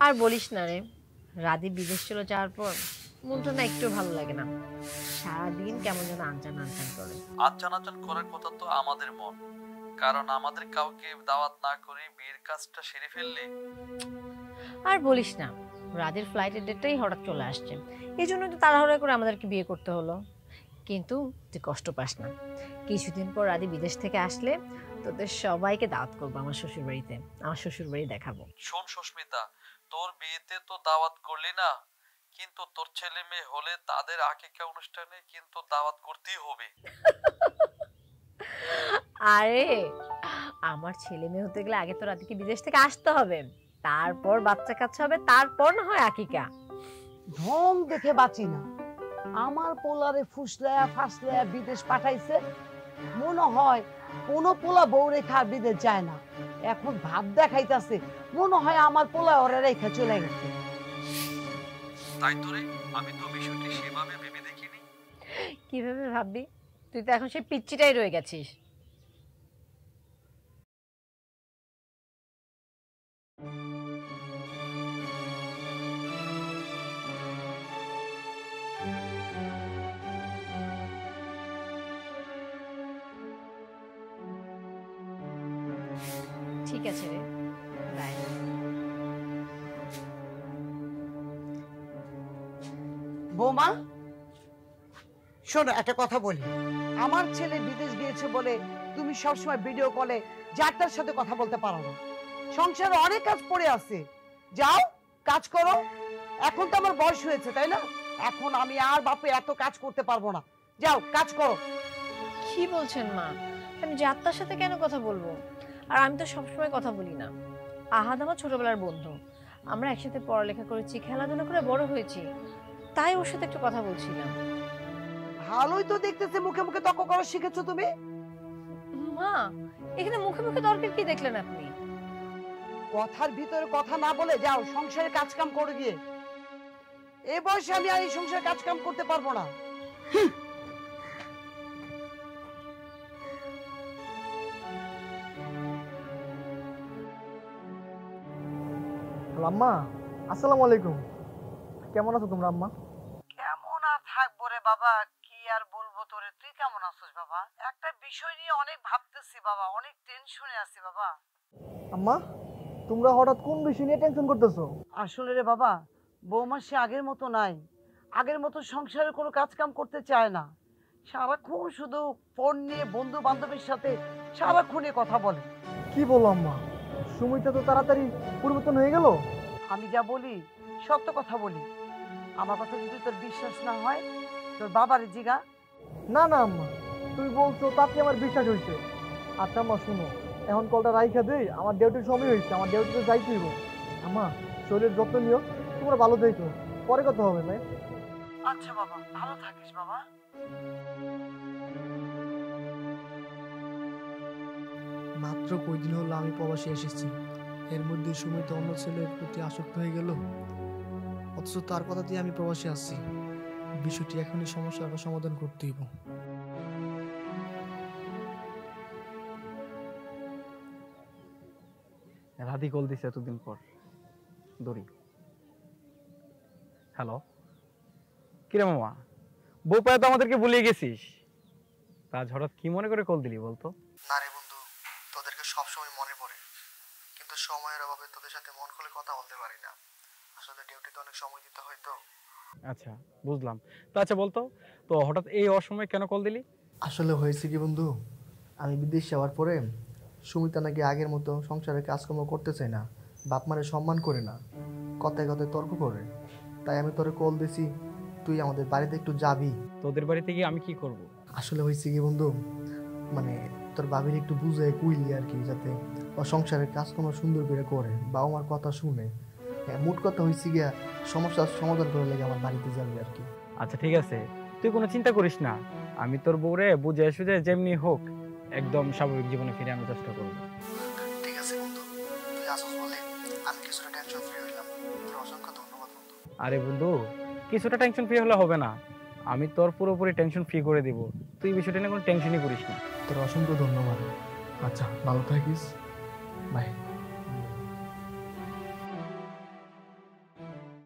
আর বলিস না রে, রাধি বিদেশ চলে যাওয়ার পর মনটা না একটু ভালো লাগে না। সারাদিন কেমন যেন আনচান আনচান করে। আনচান আনচান করার কথা তো আমাদের মন, কারণ আমাদের কাউকে দাওয়াত না করে বিয়ের কাজটা সেরে ফেললে। আর বলিস না, রাধের ফ্লাইটের ডেটটাই হঠাৎ চলে আসছে, এই জন্য তো তাড়াহুড়া করে আমাদেরকে বিয়ে করতে হলো। কিন্তু তুই কষ্ট পাস না, কিছুদিন পর রাধি বিদেশ থেকে আসলে তোদের সবাইকে দাওয়াত করবো আমার শ্বশুর বাড়িতে, আমার শ্বশুর বাড়ি দেখাবো। শোন সুস্মিতা, তোর বিয়েতে তো দাওয়াত করলি না, কিন্তু তোর ছেলে মেয়ে হলে তাদের আকিকা অনুষ্ঠানে কিন্তু দাওয়াত করতেই হবে। আরে আমার ছেলে মেয়ে হতে গেলে আগে তো রাধিকে বিদেশ থেকে আসতে হবে, তারপর বাচ্চা কাচ্চা হবে, তারপর না হয় আকিকা। ঢং দেখে বাঁচি না। আমার পোলারে ফুসলায়া ফাসলায়া বিদেশ পাঠাইছে, মনে হয় কোন পোলা বউ রেখা বিদেশ যায় না। এখন ভাব দেখাইতাছে মনে হয় আমার পোলা ওরা রেখা চলে গেছে। তাই তো রে, আমি তো বিষয়টি সেভাবে ভেবে দেখিনি। কিভাবে ভাববি, তুই তো এখন সেই পিচ্চিটাই রয়ে গেছিস। ঠিক আছে রে, বাই। বৌমা শোনো, একটা কথা বলি। আমার ছেলে বিদেশ গিয়েছে বলে তুমি সবসময় ভিডিও কলে যারটার সাথে কথা বলতে পারো না। সংসারে অনেক কাজ পড়ে আছে, যাও কাজ করো। এখন তো আমার বয়স হয়েছে, তাই না? এখন আমি আর বাপে এত কাজ করতে পারবো না। যাও কাজ করো। কি বলছেন মা, আমি যাত্রার সাথে কেন কথা বলবো? আর আমি তো সবসময় কথা বলি না। আহাদ আমার ছোটবেলার বন্ধু, আমরা একসাথে পড়ালেখা করেছি, খেলাধুলা করে বড় হয়েছি, তাই ওর সাথে একটু কথা বলছিলাম। ভালোই তো দেখতেছে মুখে মুখে তর্ক করা শিখেছো তুমি। মা, এখানে মুখে মুখে দরকার কি দেখলেন আপনি? কথার ভিতরে কথা না বলে যাও সংসারে কাজ কাম করে গিয়ে। এই বয়সে আমি আর এই সংসারে কাজ কাম করতে পারবো না। আম্মা, আসসালামু আলাইকুম। কেমন আছো তোমরা আম্মা? কেমন আর থাকবো রে বাবা, কি আর বলবো তোরে। তুই কেমন আছিস বাবা? একটা বিষয় নিয়ে অনেক ভাবতেছি বাবা, অনেক টেনশনে আছি বাবা। আম্মা, তোমরা হঠাৎ কোন বিষয় নিয়ে টেনশন করতেছো? আসলে রে বাবা, বৌমা সে আগের মতো নাই। আগের মতো সংসারে কোনো কাজ কাম করতে চায় না। সারাক্ষণ শুধু ফোন নিয়ে বন্ধু বান্ধবের সাথে সারাক্ষণে কথা বলে। কি বলো আম্মা, সুমিতা তো তাড়াতাড়ি পরিবর্তন হয়ে গেল। আমি যা বলি সত্য কথা বলি। আমার কথা যদি তোর বিশ্বাস না হয় তোর বাবারে জিগা। না না আম্মা, তুমি বলছো তাতে আমার বিশ্বাস হয়েছে। আচ্ছা আম্মা শুনো, এখন কলটা রাইখা দেই, আমার ডিউটির সময় হয়েছে, আমার ডিউটিতে যাইতে হইব। আম্মা, শরীরের যত্ন নিও, তোমরা ভালো থেকো, পরে কথা হবে ভাই। আচ্ছা বাবা, ভালো থাকিস বাবা। মাত্র কয়দিন হলো আমি প্রবাসে এসেছি, এর মধ্যে সুমিতা অন্য ছেলের প্রতি আসক্ত হয়ে গেল, অথচ তার কথা দিয়ে আমি প্রবাসে আসছি। বিষয়টি এখনই সমস্যার সমাধান করতে হইব। রাধি কল দিছে এতদিন পর, দড়ি। হ্যালো, কিরে মামা, বউ পায়ে তো আমাদেরকে ভুলিয়ে গেছিস, আজ হঠাৎ কি মনে করে কল দিলি বলতো? না রে বন্ধু, তোদেরকে সবসময় মনে পড়ে, কিন্তু সময়ের অভাবে তোদের সাথে মন খুলে কথা বলতে পারি না। আসলে ডিউটিতে অনেক সময় দিতে হয় তো। আচ্ছা, বুঝলাম। তো আচ্ছা বলতো, তো হঠাৎ এই অসময়ে কেন কল দিলি? আসলে হয়েছে কি বন্ধু, আমি বিদেশ যাওয়ার পরে সুমিতা নাকি আগের মতো সংসারে কাজকর্ম করতে চায় না, বাপ মারে সম্মান করে না, কথায় কথায় তর্ক করে। তাই আমি তোরে কল দিছি, তুই আমাদের বাড়িতে একটু যাবি। তোদের বাড়িতে গিয়ে আমি কি করব? আসলে হয়েছে কি বন্ধু, মানে তোর বাবির একটু বুঝায় কইলি আর কি, যাতে ও সংসারের কাজকর্ম সুন্দর করে করে, বাবা মার কথা শুনে। মোট কথা হয়েছে গিয়া সমস্যার সমাধান করে লেগে আমার বাড়িতে যাবি আর কি। আচ্ছা ঠিক আছে, তুই কোনো চিন্তা করিস না, আমি তোর বউরে বুঝে সুঝে যেমনি হোক একদম স্বাভাবিক জীবনে ফিরে আনার চেষ্টা করবো। ঠিক আছে বন্ধু, তুই আসস বলে আমি কিছুটা টেনশন ফ্রি হইলাম। তোর অসংখ্য ধন্যবাদ বন্ধু। আরে বন্ধু, কিছুটা টেনশন ফ্রি হলে হবে না, আমি তোর পুরোপুরি টেনশন ফ্রি করে দিব, তুই এই বিষয়টা নিয়ে কোনো টেনশনই করিস না। তোর অসংখ্য ধন্যবাদ। আচ্ছা ভালো থাকিস, বাই।